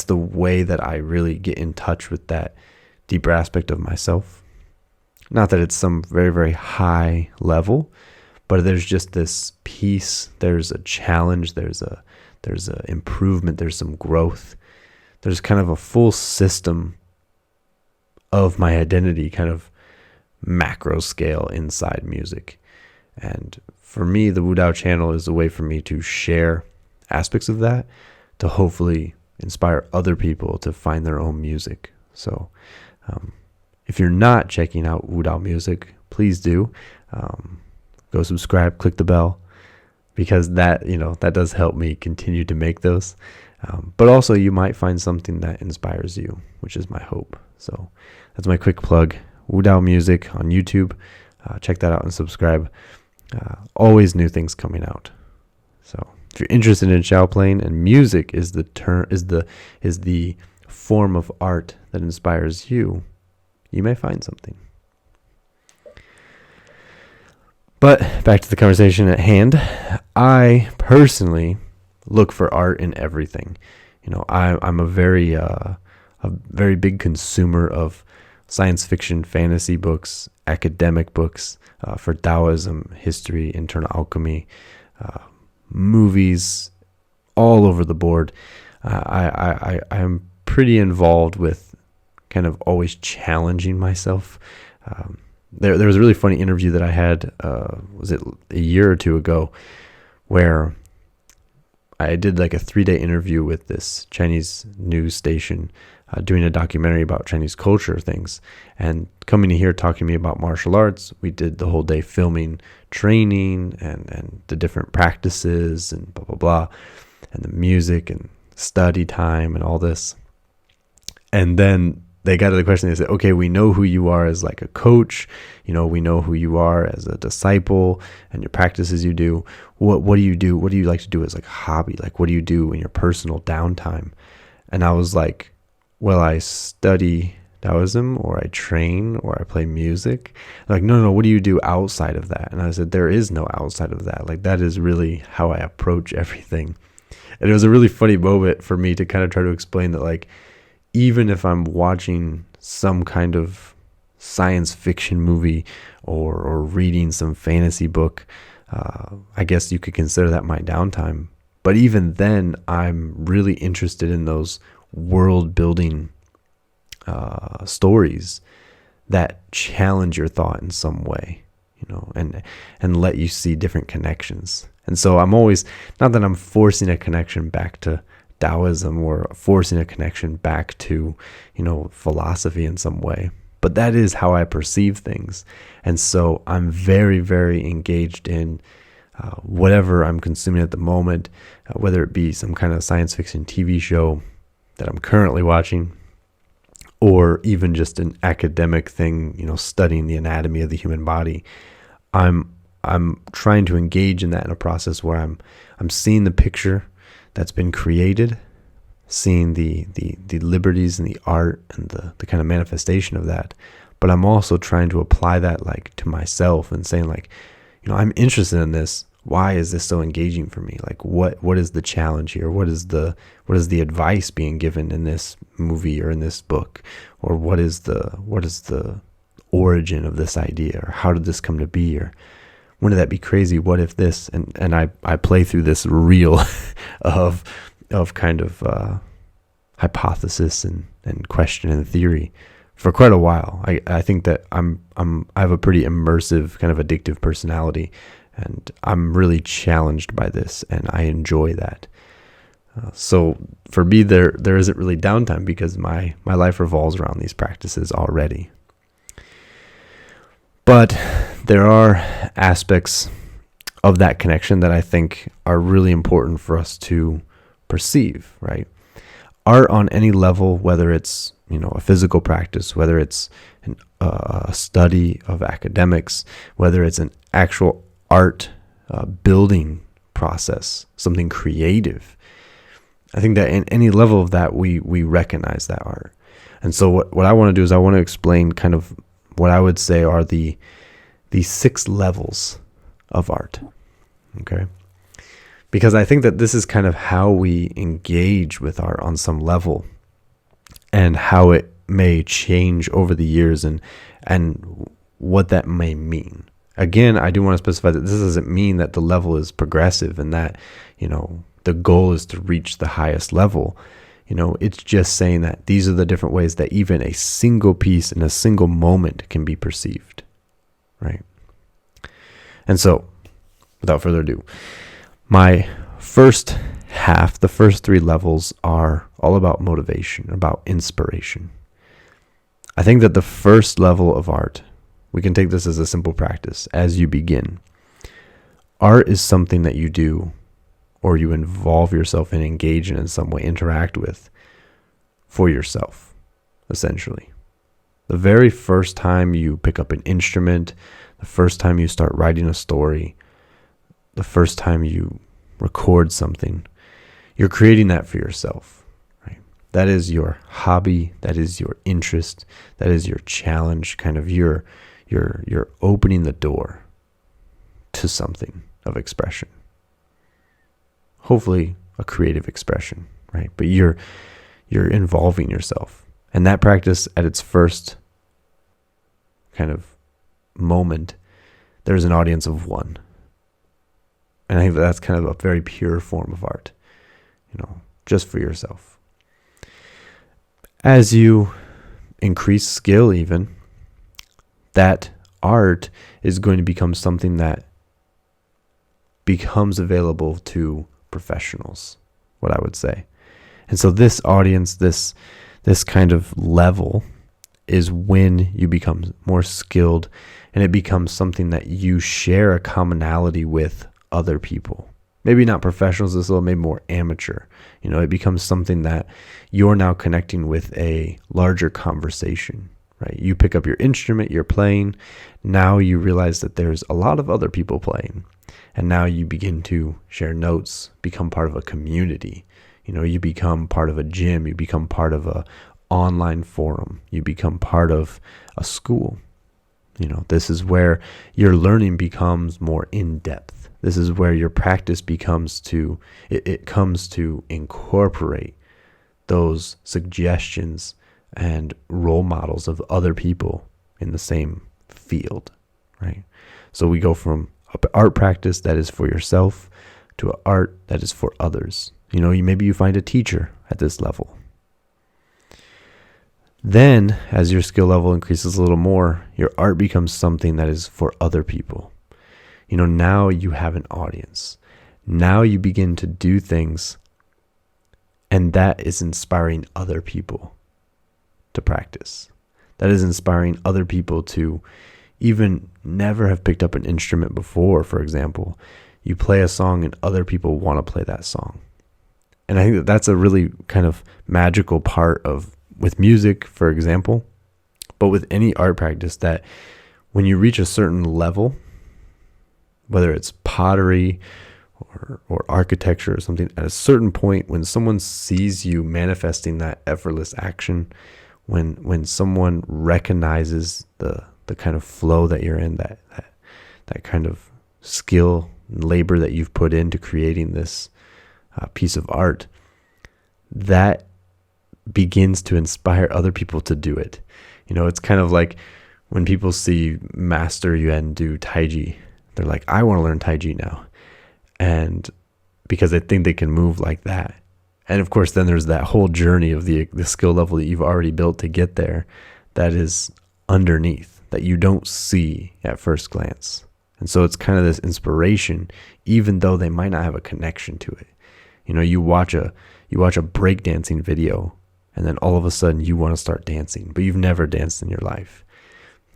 the way that I really get in touch with that deeper aspect of myself. Not that it's some very, very high level, but there's just this peace, there's a challenge, there's a improvement, there's some growth. There's kind of a full system of my identity, kind of macro scale inside music. And for me, the WuDao channel is a way for me to share aspects of that, to hopefully inspire other people to find their own music. So if you're not checking out WuDao music, please do. Go subscribe, click the bell, because that does help me continue to make those. But also you might find something that inspires you, which is my hope. So that's my quick plug. WuDao music on YouTube. Check that out and subscribe. Always new things coming out. So if you're interested in Xiao playing, and music is the form of art that inspires you, you may find something. But back to the conversation at hand. I personally look for art in everything. I'm a very big consumer of science fiction, fantasy books, academic books for Taoism, history, internal alchemy, movies, all over the board. I'm pretty involved with kind of always challenging myself. There was a really funny interview that I had, was it a year or two ago, where I did like a 3-day interview with this Chinese news station doing a documentary about Chinese culture things, and coming in here talking to me about martial arts. We did the whole day filming training and the different practices and blah, blah, blah, and the music and study time and all this. And then they got to the question. They said, okay, we know who you are as like a coach. We know who you are as a disciple and your practices you do. What do you do? What do you like to do as like a hobby? Like, what do you do in your personal downtime? And I was like, well, I study Taoism, or I train, or I play music. They're like, no, what do you do outside of that? And I said, there is no outside of that. Like, that is really how I approach everything. And it was a really funny moment for me to kind of try to explain that, like, even if I'm watching some kind of science fiction movie or reading some fantasy book, I guess you could consider that my downtime. But even then, I'm really interested in those world building stories that challenge your thought in some way, and let you see different connections. And so I'm always, not that I'm forcing a connection back to Taoism or forcing a connection back to, philosophy in some way, but that is how I perceive things. And so I'm very, very engaged in whatever I'm consuming at the moment, whether it be some kind of science fiction TV show that I'm currently watching, or even just an academic thing, studying the anatomy of the human body. I'm trying to engage in that in a process where I'm seeing the picture that's been created, seeing the liberties and the art and the kind of manifestation of that. But I'm also trying to apply that like to myself and saying like, I'm interested in this. Why is this so engaging for me? Like, what is the challenge here? What is the advice being given in this movie or in this book? Or what is the origin of this idea? Or how did this come to be? Or wouldn't that be crazy? What if this? And I play through this reel of kind of hypothesis and question and theory for quite a while. I think that I have a pretty immersive, kind of addictive personality, and I'm really challenged by this, and I enjoy that. So for me, there isn't really downtime, because my life revolves around these practices already. But there are aspects of that connection that I think are really important for us to perceive, right? Art on any level, whether it's a physical practice, whether it's a study of academics, whether it's an actual art building process, something creative, I think that in any level of that, we recognize that art. And so what I want to do is I want to explain kind of what I would say are the 6 levels of art. Okay? Because I think that this is kind of how we engage with art on some level, and how it may change over the years, and what that may mean. Again, I do want to specify that this doesn't mean that the level is progressive and that, the goal is to reach the highest level. It's just saying that these are the different ways that even a single piece in a single moment can be perceived, right? And so, without further ado, my first half, the first 3 levels, are all about motivation, about inspiration. I think that the first level of art, we can take this as a simple practice as you begin. Art is something that you do, or you involve yourself in, engage in some way, interact with, for yourself, essentially. The very first time you pick up an instrument, the first time you start writing a story, the first time you record something, you're creating that for yourself, right? That is your hobby, that is your interest, that is your challenge, kind of you're opening the door to something of expression. Hopefully a creative expression, right? But you're involving yourself. And that practice at its first kind of moment, there's an audience of one. And I think that's kind of a very pure form of art, just for yourself. As you increase skill even, that art is going to become something that becomes available to professionals, what I would say. And so this audience, this kind of level, is when you become more skilled, and it becomes something that you share a commonality with other people. Maybe not professionals, this level, maybe more amateur. It becomes something that you're now connecting with a larger conversation, right? You pick up your instrument, you're playing. Now you realize that there's a lot of other people playing. And now you begin to share notes, become part of a community. You become part of a gym, you become part of a online forum, you become part of a school. This is where your learning becomes more in-depth. This is where your practice becomes it comes to incorporate those suggestions and role models of other people in the same field, right? So we go from an art practice that is for yourself to an art that is for others. Maybe you find a teacher at this level. Then, as your skill level increases a little more, your art becomes something that is for other people. Now you have an audience. Now you begin to do things, and that is inspiring other people to practice. That is inspiring other people to even never have picked up an instrument before. For example, you play a song and other people want to play that song. And I think that that's a really kind of magical part with music, for example, but with any art practice, that when you reach a certain level, whether it's pottery or architecture or something, at a certain point, when someone sees you manifesting that effortless action, when someone recognizes the kind of flow that you're in, that kind of skill and labor that you've put into creating this piece of art, that begins to inspire other people to do it. It's kind of like when people see Master Yuan do Taiji, they're like, I want to learn Taiji now. And because they think they can move like that. And of course, then there's that whole journey of the skill level that you've already built to get there that is underneath, that you don't see at first glance. And so it's kind of this inspiration, even though they might not have a connection to it. You watch a breakdancing video, and then all of a sudden you want to start dancing, but you've never danced in your life.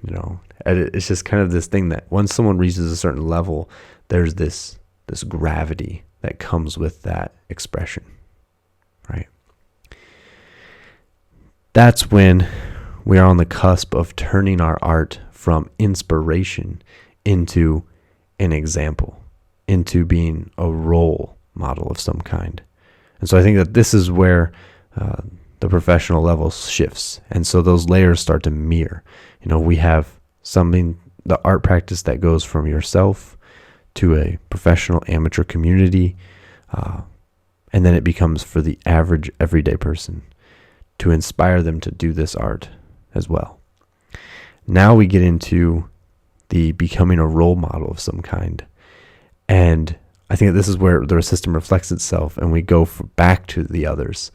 And it's just kind of this thing that once someone reaches a certain level, there's this gravity that comes with that expression, right? That's when we are on the cusp of turning our art from inspiration into an example, into being a role model of some kind, And so I think that this is where the professional level shifts. And so those layers start to mirror. We have the art practice that goes from yourself to a professional amateur community. And then it becomes for the average everyday person to inspire them to do this art as well. Now we get into the becoming a role model of some kind. And I think that this is where the system reflects itself, and we go back to the others.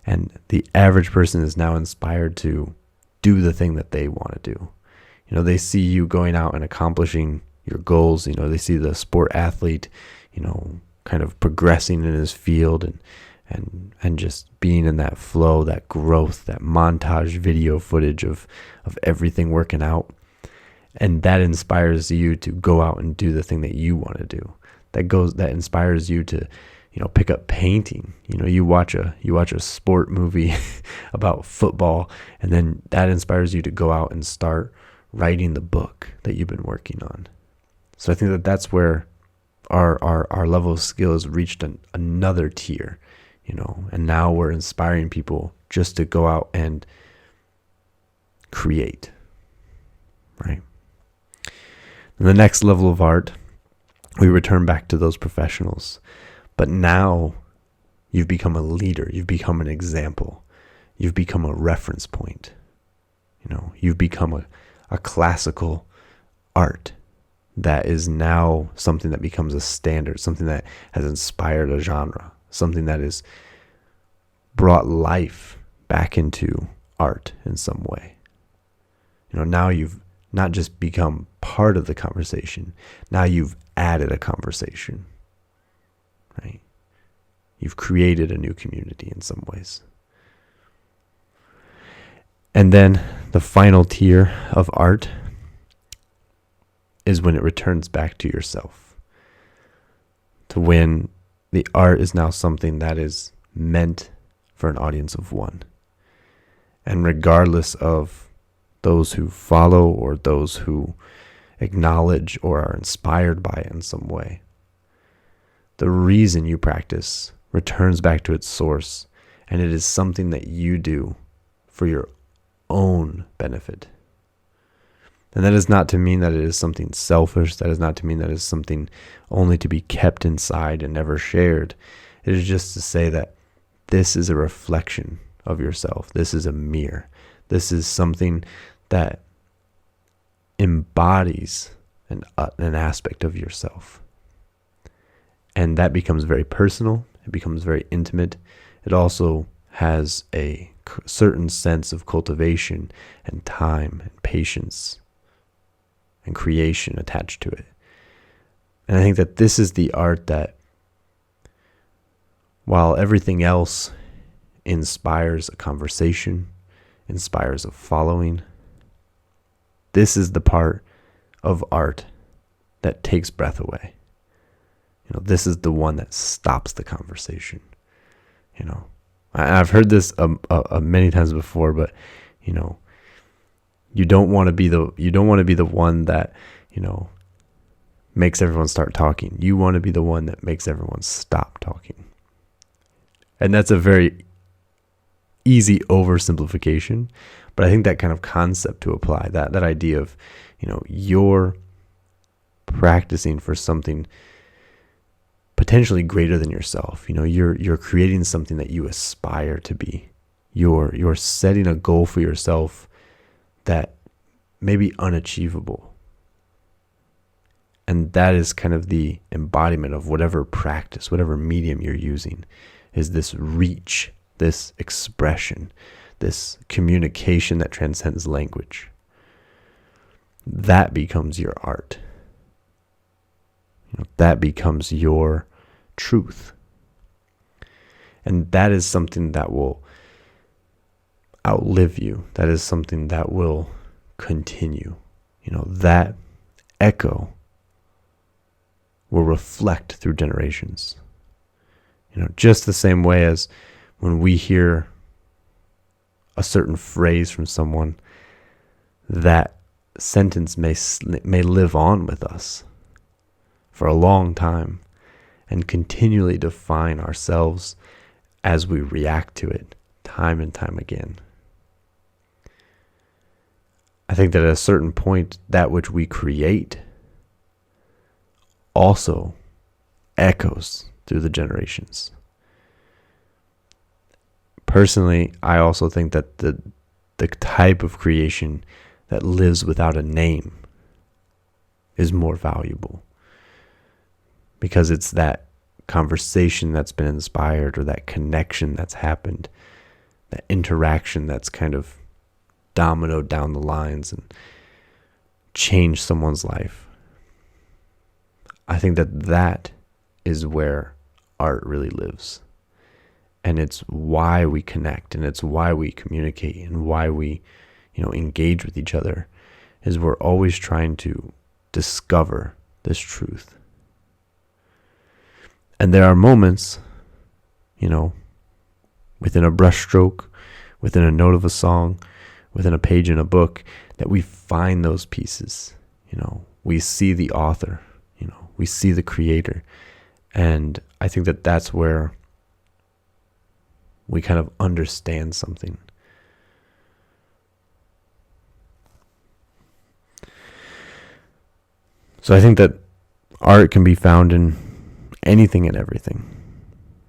And the average person is now inspired to do the thing that they want to do. They see you going out and accomplishing your goals. They see the sport athlete, kind of progressing in his field and just being in that flow, that growth, that montage video footage of everything working out. And that inspires you to go out and do the thing that you want to do. That inspires you to, pick up painting. You watch a sport movie about football, and then that inspires you to go out and start writing the book that you've been working on. So I think that that's where our level of skill has reached another tier, and now we're inspiring people just to go out and create, right? And the next level of art, we return back to those professionals. But now you've become a leader. You've become an example. You've become a reference point. You've become a classical art that is now something that becomes a standard, something that has inspired a genre, something that has brought life back into art in some way. Now you've not just become part of the conversation, now you've added a conversation, right? You've created a new community in some ways. And then the final tier of art is when it returns back to yourself. To when the art is now something that is meant for an audience of one. And regardless of those who follow or those who acknowledge or are inspired by it in some way, the reason you practice returns back to its source, and it is something that you do for your own benefit. And that is not to mean that it is something selfish. That is not to mean that it is something only to be kept inside and never shared. It is just to say that this is a reflection of yourself. This is a mirror. This is something that embodies an aspect of yourself. And that becomes very personal. It becomes very intimate. It also has a certain sense of cultivation and time and patience and creation attached to it. And I think that this is the art that, while everything else inspires a conversation, inspires a following, this is the part of art that takes breath away. This is the one that stops the conversation. I've heard this many times before, but you don't want to be the one that makes everyone start talking. You want to be the one that makes everyone stop talking. And that's a very easy oversimplification, but I think that kind of concept to apply, that idea of you're practicing for something potentially greater than yourself. You're creating something that you aspire to be. You're setting a goal for yourself that may be unachievable. And that is kind of the embodiment of whatever practice, whatever medium you're using, is this reach, this expression, this communication that transcends language. That becomes your art. That becomes your truth. And that is something that will outlive you. That is something that will continue. That echo will reflect through generations. Just the same way as when we hear a certain phrase from someone, that sentence may live on with us for a long time and continually define ourselves as we react to it time and time again. I think that at a certain point, that which we create also echoes through the generations. Personally, I also think that the type of creation that lives without a name is more valuable, because it's that conversation that's been inspired, or that connection that's happened, that interaction that's kind of dominoed down the lines and changed someone's life. I think that is where art really lives. And it's why we connect, and it's why we communicate, and why we, engage with each other, is we're always trying to discover this truth. And there are moments, within a brushstroke, within a note of a song, within a page in a book, that we find those pieces. We see the author, we see the creator. And I think that that's where we kind of understand something. So I think that art can be found in anything and everything.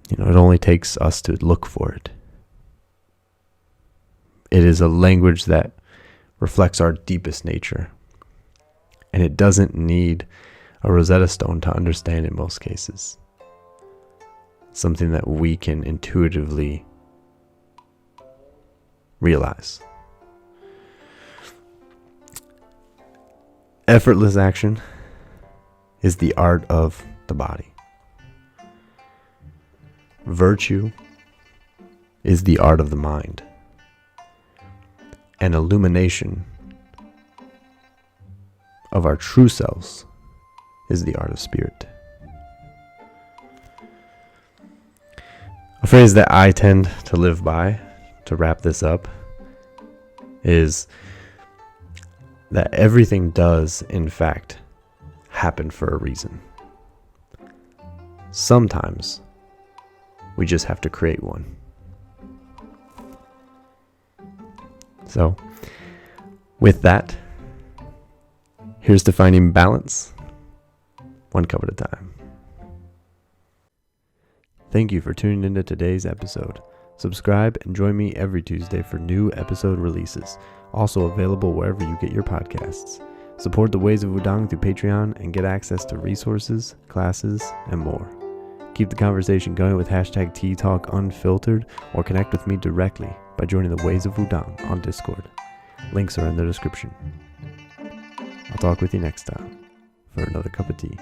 It only takes us to look for it. It is a language that reflects our deepest nature. And it doesn't need a Rosetta Stone to understand in most cases. Something that we can intuitively realize. Effortless action is the art of the body. Virtue is the art of the mind. And illumination of our true selves is the art of spirit. A phrase that I tend to live by, to wrap this up, is that everything does, in fact, happen for a reason. Sometimes we just have to create one. So, with that, here's to finding balance, one cup at a time. Thank you for tuning into today's episode. Subscribe and join me every Tuesday for new episode releases, also available wherever you get your podcasts. Support the Ways of Wudang through Patreon and get access to resources, classes, and more. Keep the conversation going with hashtag Talks-Unfiltered, or connect with me directly by joining the Ways of Wudang on Discord. Links are in the description. I'll talk with you next time for another cup of tea.